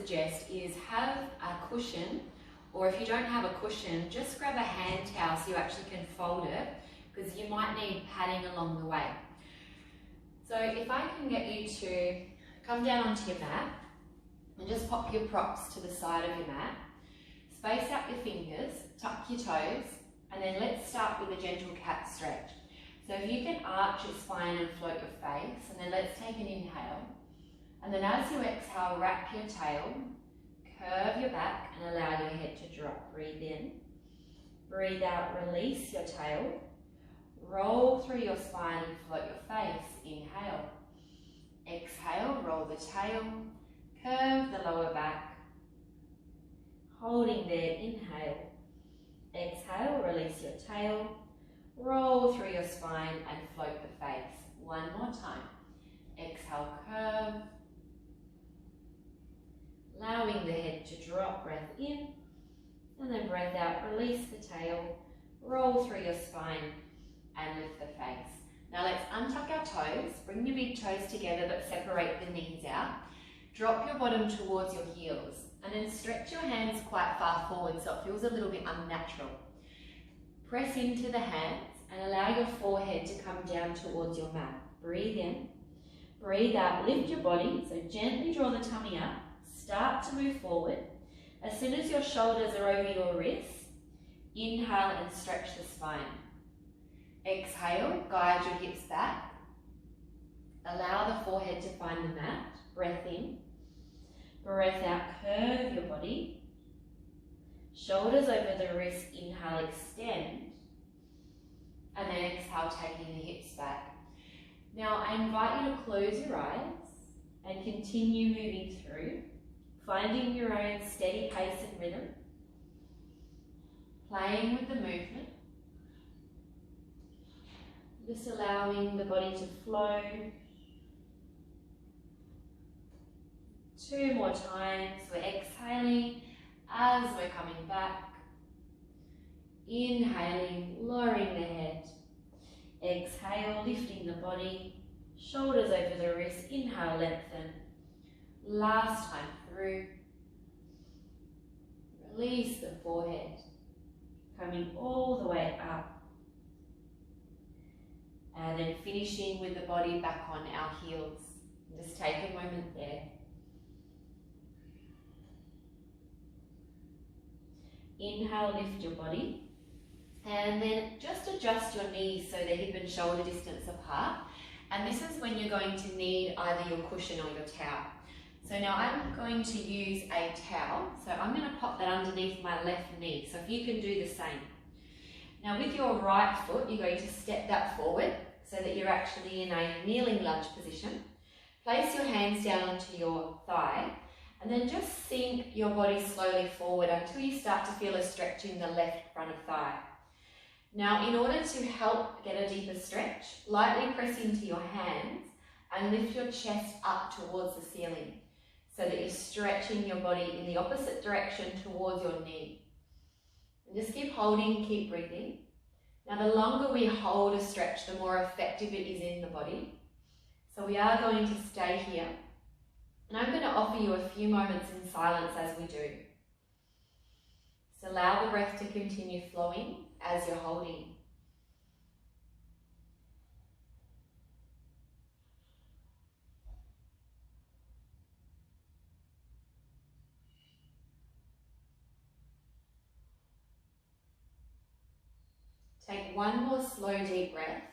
suggest is have a cushion, or if you don't have a cushion, just grab a hand towel so you actually can fold it, because you might need padding along the way. So if I can get you to come down onto your mat and just pop your props to the side of your mat, space out your fingers, tuck your toes, and then let's start with a gentle cat stretch. So if you can arch your spine and float your face, and then let's take an inhale. And then as you exhale, wrap your tail, curve your back, and allow your head to drop. Breathe in. Breathe out, release your tail. Roll through your spine and float your face. Inhale. Exhale, roll the tail, curve the lower back. Holding there, inhale. Exhale, release your tail. Roll through your spine and float the face. One more time. Exhale, curve. Allowing the head to drop, breath in. And then breath out, release the tail. Roll through your spine and lift the face. Now let's untuck our toes. Bring your big toes together but separate the knees out. Drop your bottom towards your heels. And then stretch your hands quite far forward so it feels a little bit unnatural. Press into the hands and allow your forehead to come down towards your mat. Breathe in, breathe out, lift your body, so gently draw the tummy up, start to move forward. As soon as your shoulders are over your wrists, inhale and stretch the spine. Exhale, guide your hips back. Allow the forehead to find the mat. Breath in, breath out, curve your body. Shoulders over the wrists, inhale, extend. And then exhale, taking the hips back. Now I invite you to close your eyes and continue moving through, finding your own steady pace and rhythm, playing with the movement, just allowing the body to flow. 2 more times. We're exhaling as we're coming back. Inhaling, lowering the head. Exhale, lifting the body. Shoulders over the wrists. Inhale, lengthen. Last time through. Release the forehead. Coming all the way up. And then finishing with the body back on our heels. Just take a moment there. Inhale, lift your body. And then just adjust your knees so they're hip and shoulder distance apart. And this is when you're going to need either your cushion or your towel. So now I'm going to use a towel. So I'm going to pop that underneath my left knee. So if you can do the same. Now with your right foot, you're going to step that forward so that you're actually in a kneeling lunge position. Place your hands down onto your thigh. And then just sink your body slowly forward until you start to feel a stretch in the left front of thigh. Now, in order to help get a deeper stretch, lightly press into your hands and lift your chest up towards the ceiling so that you're stretching your body in the opposite direction towards your knee. And just keep holding, keep breathing. Now, the longer we hold a stretch, the more effective it is in the body. So we are going to stay here. And I'm going to offer you a few moments in silence as we do. So allow the breath to continue flowing as you're holding. Take one more slow, deep breath.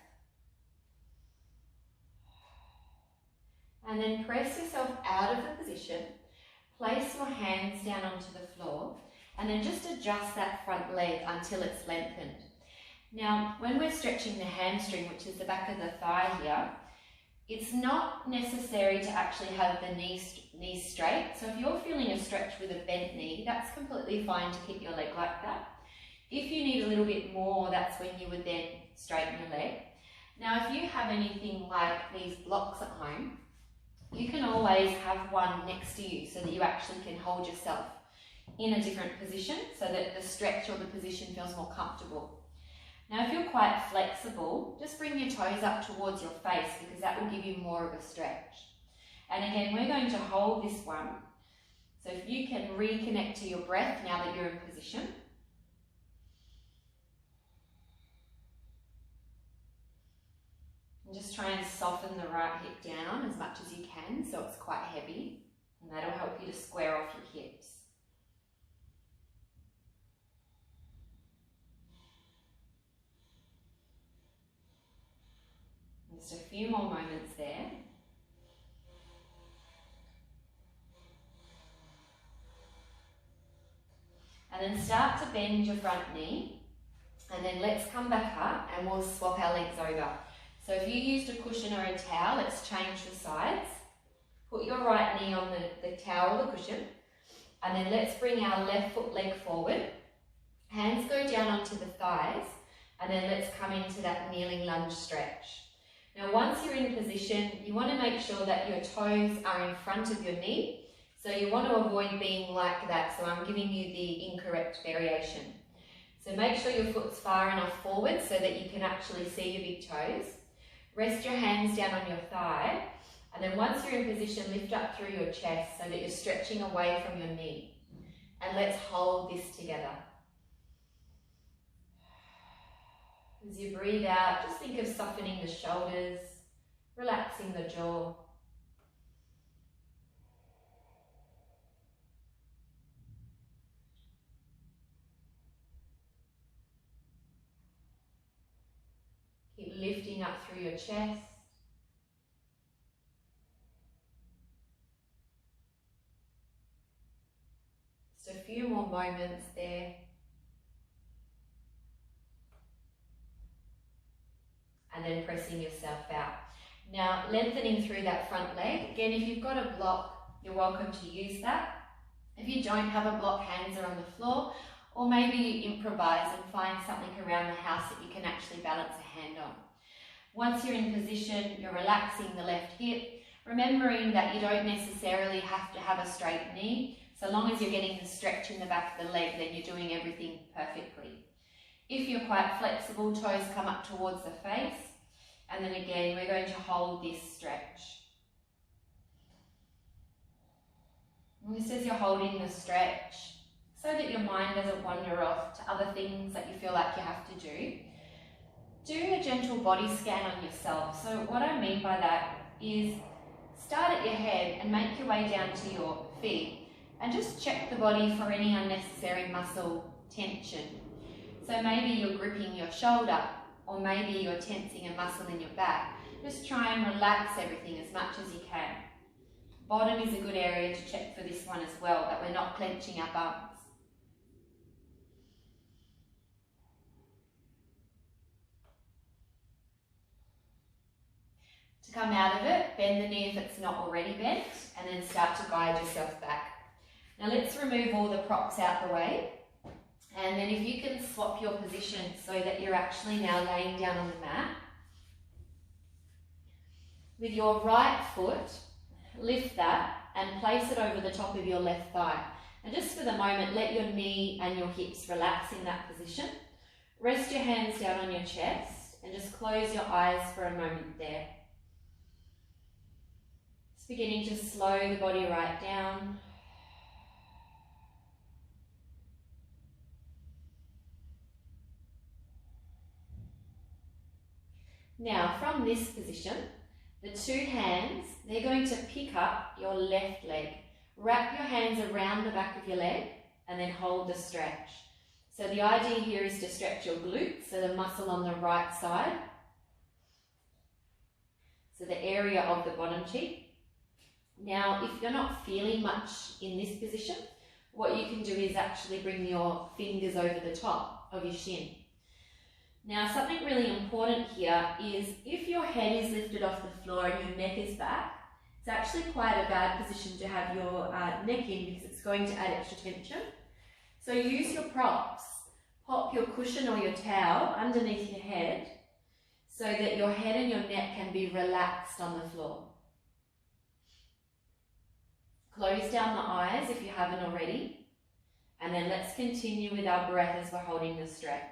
And then press yourself out of the position. Place your hands down onto the floor. And then just adjust that front leg until it's lengthened. Now, when we're stretching the hamstring, which is the back of the thigh here, it's not necessary to actually have the knees straight. So if you're feeling a stretch with a bent knee, that's completely fine to keep your leg like that. If you need a little bit more, that's when you would then straighten your leg. Now, if you have anything like these blocks at home, you can always have one next to you so that you actually can hold yourself in a different position so that the stretch or the position feels more comfortable. Now, if you're quite flexible, just bring your toes up towards your face because that will give you more of a stretch. And again, we're going to hold this one. So So if you can reconnect to your breath now that you're in position. And just try and soften the right hip down as much as you can so it's quite heavy, and that'll help you to square off your hips. Just a few more moments there. And then start to bend your front knee, and then let's come back up and we'll swap our legs over. So if you used a cushion or a towel, let's change the sides. Put your right knee on the towel or the cushion, and then let's bring our left foot leg forward. Hands go down onto the thighs, and then let's come into that kneeling lunge stretch. Now once you're in position, you want to make sure that your toes are in front of your knee. So you want to avoid being like that, so I'm giving you the incorrect variation. So make sure your foot's far enough forward so that you can actually see your big toes. Rest your hands down on your thigh, and then once you're in position, lift up through your chest so that you're stretching away from your knee. And let's hold this together. As you breathe out, just think of softening the shoulders, relaxing the jaw. Keep lifting up through your chest. Just a few more moments there. And then pressing yourself out. Now lengthening through that front leg. Again, if you've got a block, you're welcome to use that. If you don't have a block, hands are on the floor, or maybe you improvise and find something around the house that you can actually balance a hand on. Once you're in position, you're relaxing the left hip, remembering that you don't necessarily have to have a straight knee. So long as you're getting the stretch in the back of the leg, then you're doing everything perfectly. If you're quite flexible, toes come up towards the face. And then again, we're going to hold this stretch. And just as you're holding the stretch, so that your mind doesn't wander off to other things that you feel like you have to do a gentle body scan on yourself. So what I mean by that is start at your head and make your way down to your feet and just check the body for any unnecessary muscle tension. So maybe you're gripping your shoulder, or maybe you're tensing a muscle in your back. Just try and relax everything as much as you can. Bottom is a good area to check for this one as well, that we're not clenching our bums. To come out of it, bend the knee if it's not already bent, and then start to guide yourself back. Now let's remove all the props out the way. And then if you can swap your position so that you're actually now laying down on the mat. With your right foot, lift that and place it over the top of your left thigh. And just for the moment, let your knee and your hips relax in that position. Rest your hands down on your chest and just close your eyes for a moment there. Just beginning to slow the body right down. Now, from this position, the two hands, they're going to pick up your left leg. Wrap your hands around the back of your leg and then hold the stretch. So the idea here is to stretch your glutes, so the muscle on the right side. So the area of the bottom cheek. Now, if you're not feeling much in this position, what you can do is actually bring your fingers over the top of your shin. Now, something really important here is if your head is lifted off the floor and your neck is back, it's actually quite a bad position to have your neck in because it's going to add extra tension. So use your props. Pop your cushion or your towel underneath your head so that your head and your neck can be relaxed on the floor. Close down the eyes if you haven't already. And then let's continue with our breath as we're holding the stretch.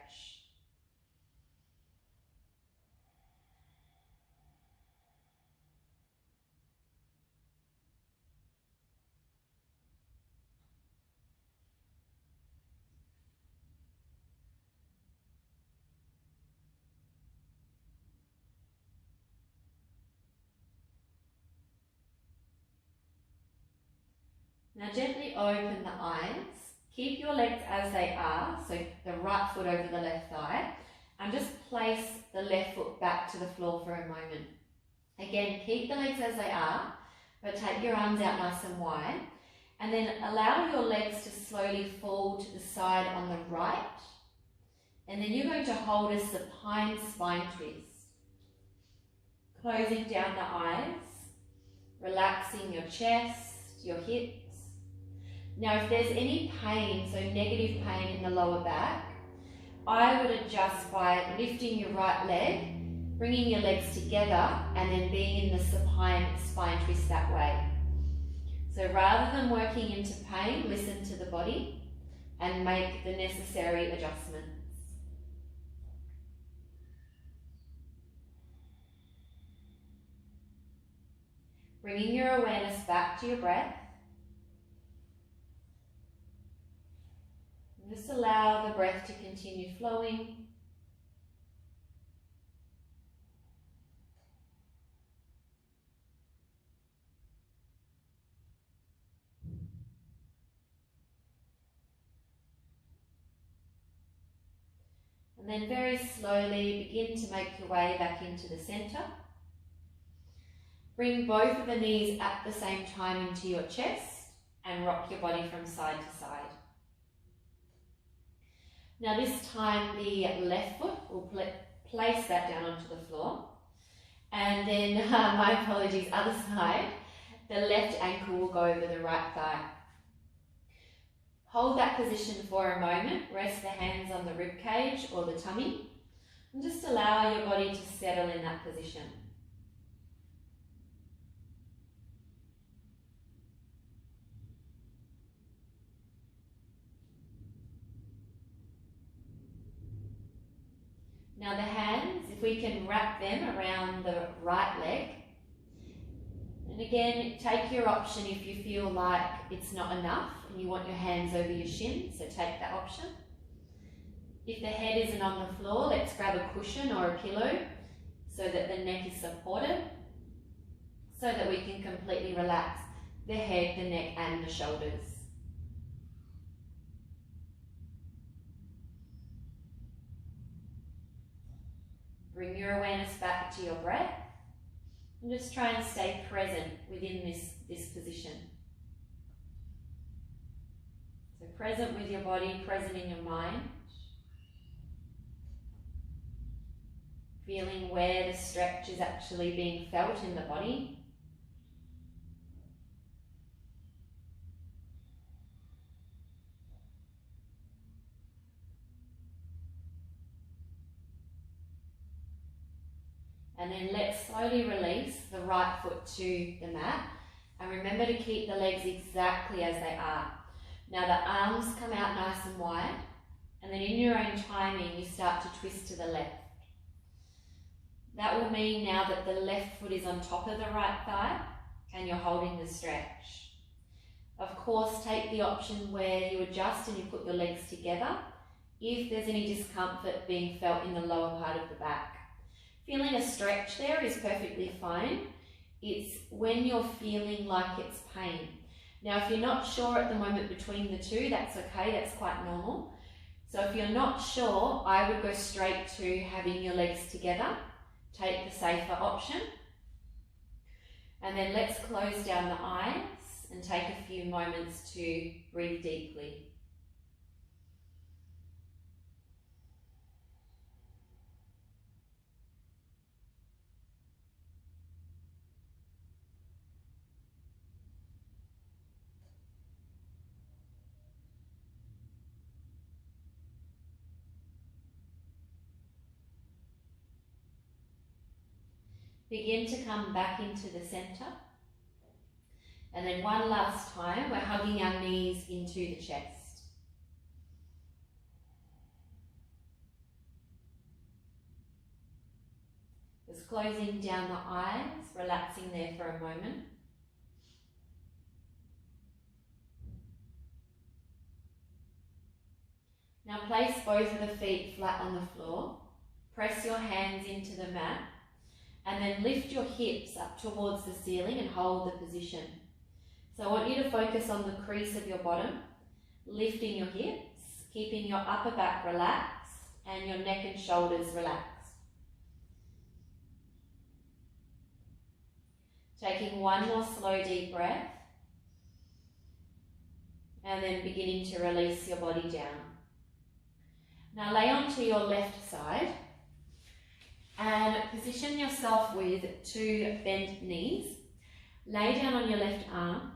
Now gently open the eyes. Keep your legs as they are, so the right foot over the left thigh, and just place the left foot back to the floor for a moment. Again, keep the legs as they are, but take your arms out nice and wide, and then allow your legs to slowly fall to the side on the right, and then you're going to hold a supine spine twist. Closing down the eyes, relaxing your chest, your hips. Now if there's any pain, so negative pain in the lower back, I would adjust by lifting your right leg, bringing your legs together, and then being in the supine spine twist that way. So rather than working into pain, listen to the body and make the necessary adjustments. Bringing your awareness back to your breath. And just allow the breath to continue flowing. And then very slowly begin to make your way back into the center. Bring both of the knees at the same time into your chest and rock your body from side to side. Now this time the left foot will place that down onto the floor. And then, my apologies, other side, the left ankle will go over the right thigh. Hold that position for a moment, rest the hands on the rib cage or the tummy, and just allow your body to settle in that position. Now the hands, if we can wrap them around the right leg. And again, take your option if you feel like it's not enough and you want your hands over your shin, so take that option. If the head isn't on the floor, let's grab a cushion or a pillow so that the neck is supported, so that we can completely relax the head, the neck and the shoulders. Bring your awareness back to your breath and just try and stay present within this position. So present with your body, present in your mind. Feeling where the stretch is actually being felt in the body. And then let's slowly release the right foot to the mat. And remember to keep the legs exactly as they are. Now the arms come out nice and wide. And then in your own timing, you start to twist to the left. That will mean now that the left foot is on top of the right thigh and you're holding the stretch. Of course, take the option where you adjust and you put your legs together if there's any discomfort being felt in the lower part of the back. Feeling a stretch there is perfectly fine. It's when you're feeling like it's pain. Now, if you're not sure at the moment between the two, that's okay, that's quite normal. So if you're not sure, I would go straight to having your legs together. Take the safer option. And then let's close down the eyes and take a few moments to breathe deeply. Begin to come back into the center. And then one last time, we're hugging our knees into the chest. Just closing down the eyes, relaxing there for a moment. Now place both of the feet flat on the floor. Press your hands into the mat. And then lift your hips up towards the ceiling and hold the position. So I want you to focus on the crease of your bottom, lifting your hips, keeping your upper back relaxed and your neck and shoulders relaxed. Taking one more slow deep breath and then beginning to release your body down. Now lay onto your left side and position yourself with 2 bent knees. Lay down on your left arm,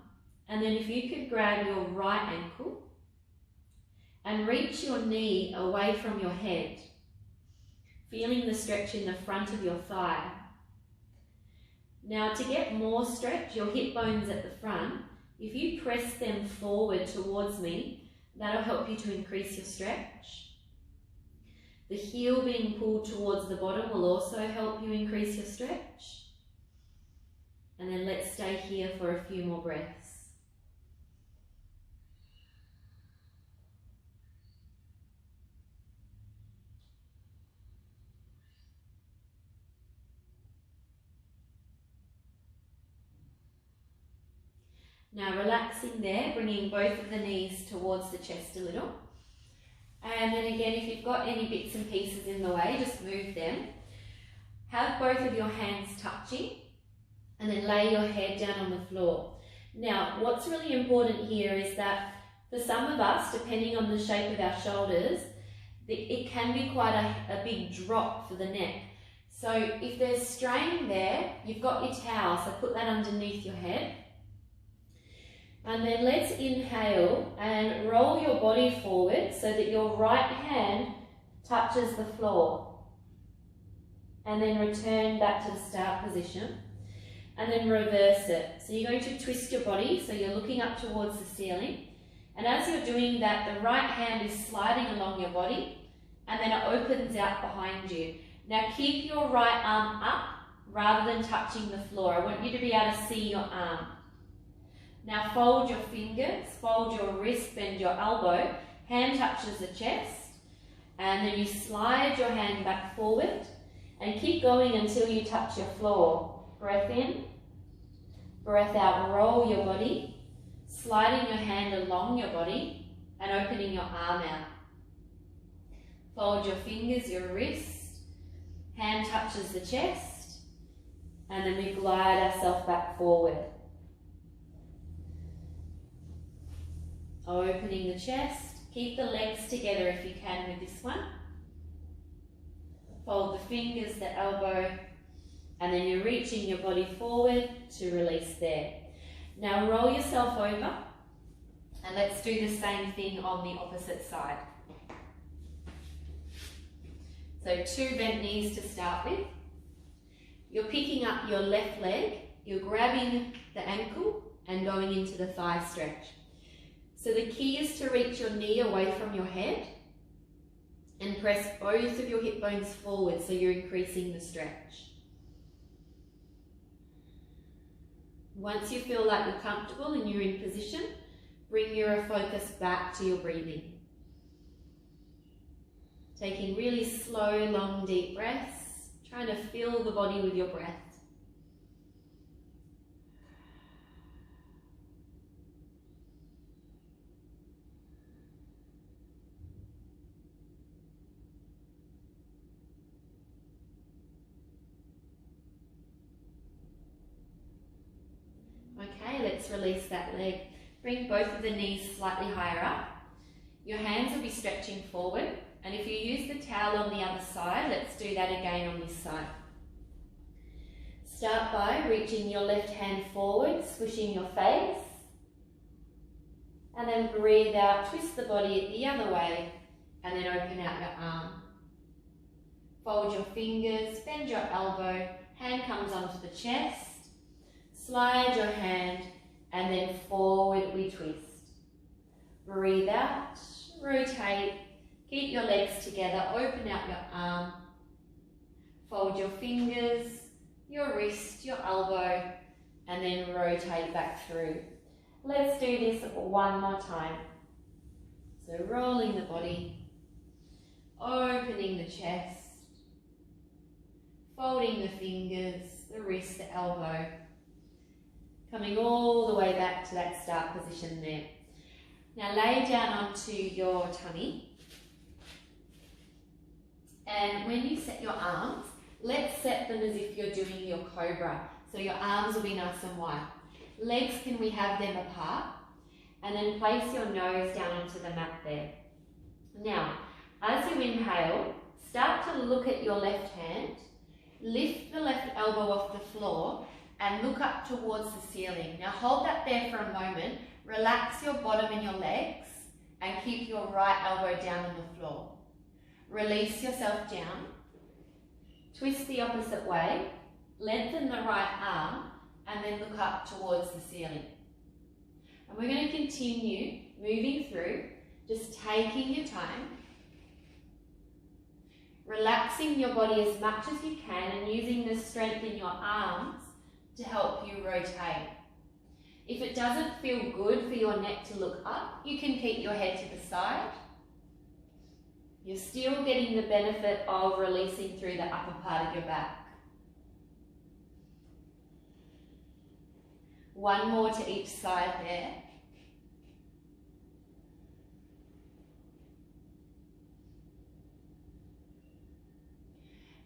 and then if you could grab your right ankle and reach your knee away from your head, feeling the stretch in the front of your thigh. Now to get more stretch, your hip bones at the front, if you press them forward towards me, that'll help you to increase your stretch. The heel being pulled towards the bottom will also help you increase your stretch. And then let's stay here for a few more breaths. Now relaxing there, bringing both of the knees towards the chest a little. And then again, if you've got any bits and pieces in the way, just move them. Have both of your hands touching and then lay your head down on the floor. Now, what's really important here is that for some of us, depending on the shape of our shoulders, it can be quite a big drop for the neck. So if there's strain there, you've got your towel, so put that underneath your head. And then let's inhale and roll your body forward so that your right hand touches the floor. And then return back to the start position. And then reverse it. So you're going to twist your body so you're looking up towards the ceiling. And as you're doing that, the right hand is sliding along your body and then it opens out behind you. Now keep your right arm up rather than touching the floor. I want you to be able to see your arm. Now fold your fingers, fold your wrist, bend your elbow, hand touches the chest, and then you slide your hand back forward and keep going until you touch your floor. Breath in, breath out, roll your body, sliding your hand along your body and opening your arm out. Fold your fingers, your wrist, hand touches the chest, and then we glide ourselves back forward. Opening the chest, keep the legs together if you can with this one. Fold the fingers, the elbow, and then you're reaching your body forward to release there. Now roll yourself over and let's do the same thing on the opposite side. So 2 bent knees to start with. You're picking up your left leg, you're grabbing the ankle and going into the thigh stretch. So the key is to reach your knee away from your head and press both of your hip bones forward so you're increasing the stretch. Once you feel like you're comfortable and you're in position, bring your focus back to your breathing. Taking really slow, long, deep breaths, trying to fill the body with your breath. Okay, let's release that leg. Bring both of the knees slightly higher up. Your hands will be stretching forward, and if you use the towel on the other side, let's do that again on this side. Start by reaching your left hand forward, squishing your face, and then breathe out, twist the body the other way, and then open out your arm. Fold your fingers, bend your elbow, hand comes onto the chest, slide your hand, and then forward we twist. Breathe out, rotate, keep your legs together, open out your arm, fold your fingers, your wrist, your elbow, and then rotate back through. Let's do this one more time. So rolling the body, opening the chest, folding the fingers, the wrist, the elbow, Coming all the way back to that start position there. Now lay down onto your tummy. And when you set your arms, let's set them as if you're doing your cobra. So your arms will be nice and wide. Legs, can we have them apart? And then place your nose down onto the mat there. Now, as you inhale, start to look at your left hand, lift the left elbow off the floor and look up towards the ceiling. Now hold that there for a moment, relax your bottom and your legs and keep your right elbow down on the floor. Release yourself down, twist the opposite way, lengthen the right arm and then look up towards the ceiling. And we're going to continue moving through, just taking your time, relaxing your body as much as you can and using the strength in your arms to help you rotate. If it doesn't feel good for your neck to look up, you can keep your head to the side. You're still getting the benefit of releasing through the upper part of your back. One more to each side there.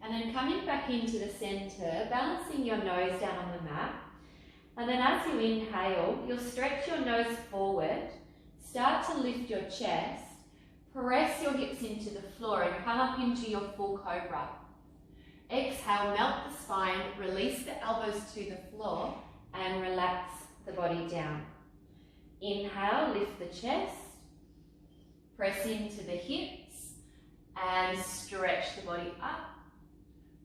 And then coming back into the centre, balancing your nose down on the mat. And then as you inhale, you'll stretch your nose forward, start to lift your chest, press your hips into the floor and come up into your full cobra. Exhale, melt the spine, release the elbows to the floor and relax the body down. Inhale, lift the chest, press into the hips and stretch the body up.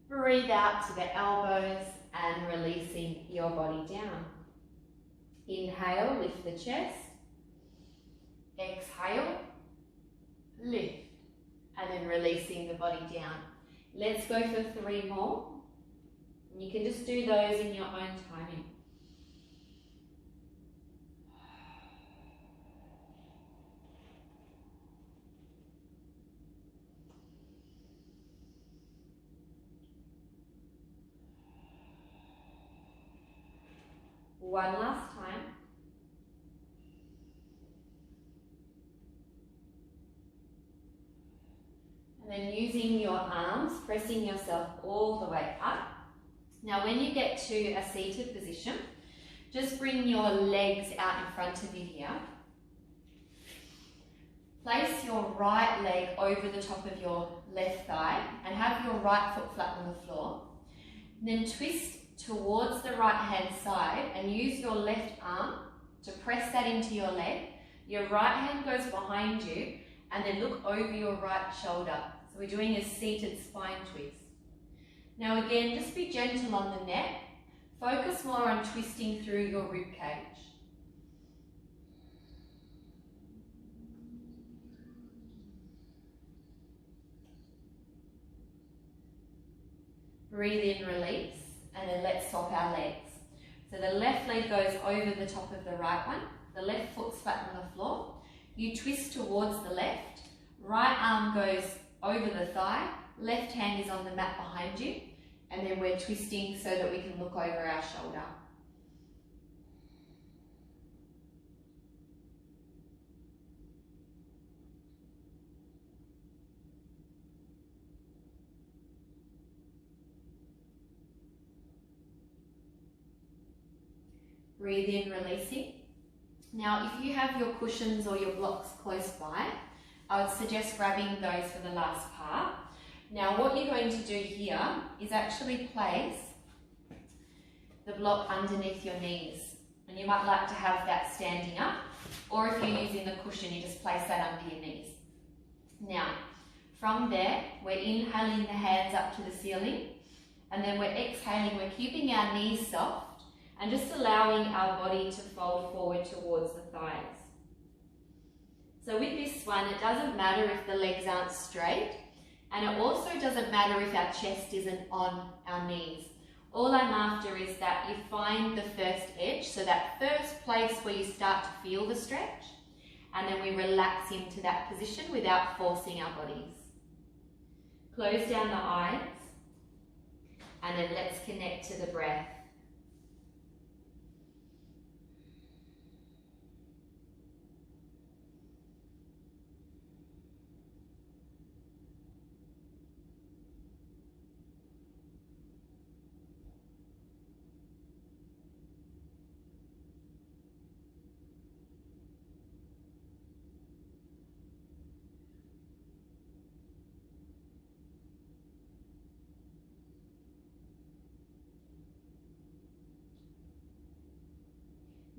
Breathe out to the elbows and releasing your body down. Inhale, lift the chest. Exhale, lift, and then releasing the body down. Let's go for 3 more. You can just do those in your own timing. One last time. And then using your arms, pressing yourself all the way up. Now when you get to a seated position, just bring your legs out in front of you here. Place your right leg over the top of your left thigh and have your right foot flat on the floor. Then twist towards the right hand side and use your left arm to press that into your leg. Your right hand goes behind you and then look over your right shoulder. So we're doing a seated spine twist. Now again, just be gentle on the neck. Focus more on twisting through your rib cage. Breathe in, release. And then let's swap our legs. So the left leg goes over the top of the right one. The left foot's flat on the floor. You twist towards the left. Right arm goes over the thigh. Left hand is on the mat behind you. And then we're twisting so that we can look over our shoulder. Breathe in, releasing. Now, if you have your cushions or your blocks close by, I would suggest grabbing those for the last part. Now, what you're going to do here is actually place the block underneath your knees. And you might like to have that standing up, or if you're using the cushion, you just place that under your knees. Now, from there, we're inhaling the hands up to the ceiling, and then we're exhaling, we're keeping our knees soft, and just allowing our body to fold forward towards the thighs. So with this one, it doesn't matter if the legs aren't straight, and it also doesn't matter if our chest isn't on our knees. All I'm after is that you find the first edge, so that first place where you start to feel the stretch, and then we relax into that position without forcing our bodies. Close down the eyes, and then let's connect to the breath.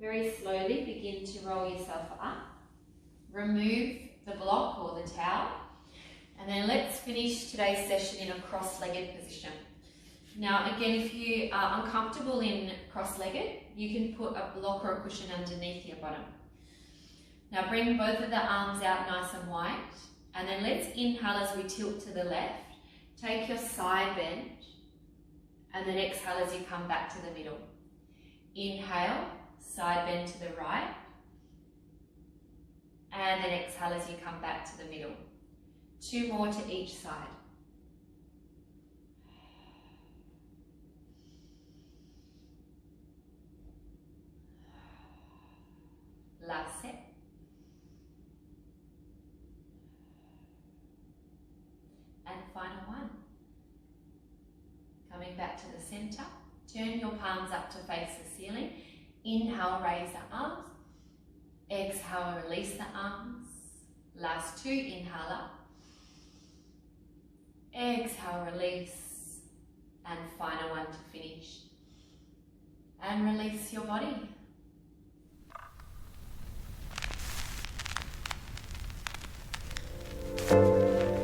Very slowly begin to roll yourself up. Remove the block or the towel. And then let's finish today's session in a cross-legged position. Now again, if you are uncomfortable in cross-legged, you can put a block or a cushion underneath your bottom. Now bring both of the arms out nice and wide. And then let's inhale as we tilt to the left. Take your side bend. And then exhale as you come back to the middle. Inhale, side bend to the right. And then exhale as you come back to the middle. 2 more to each side. Last set. And final one. Coming back to the center. Turn your palms up to face the ceiling. Inhale, raise the arms. Exhale, release the arms. Last 2, inhale up. Exhale, release. And final one to finish. And release your body.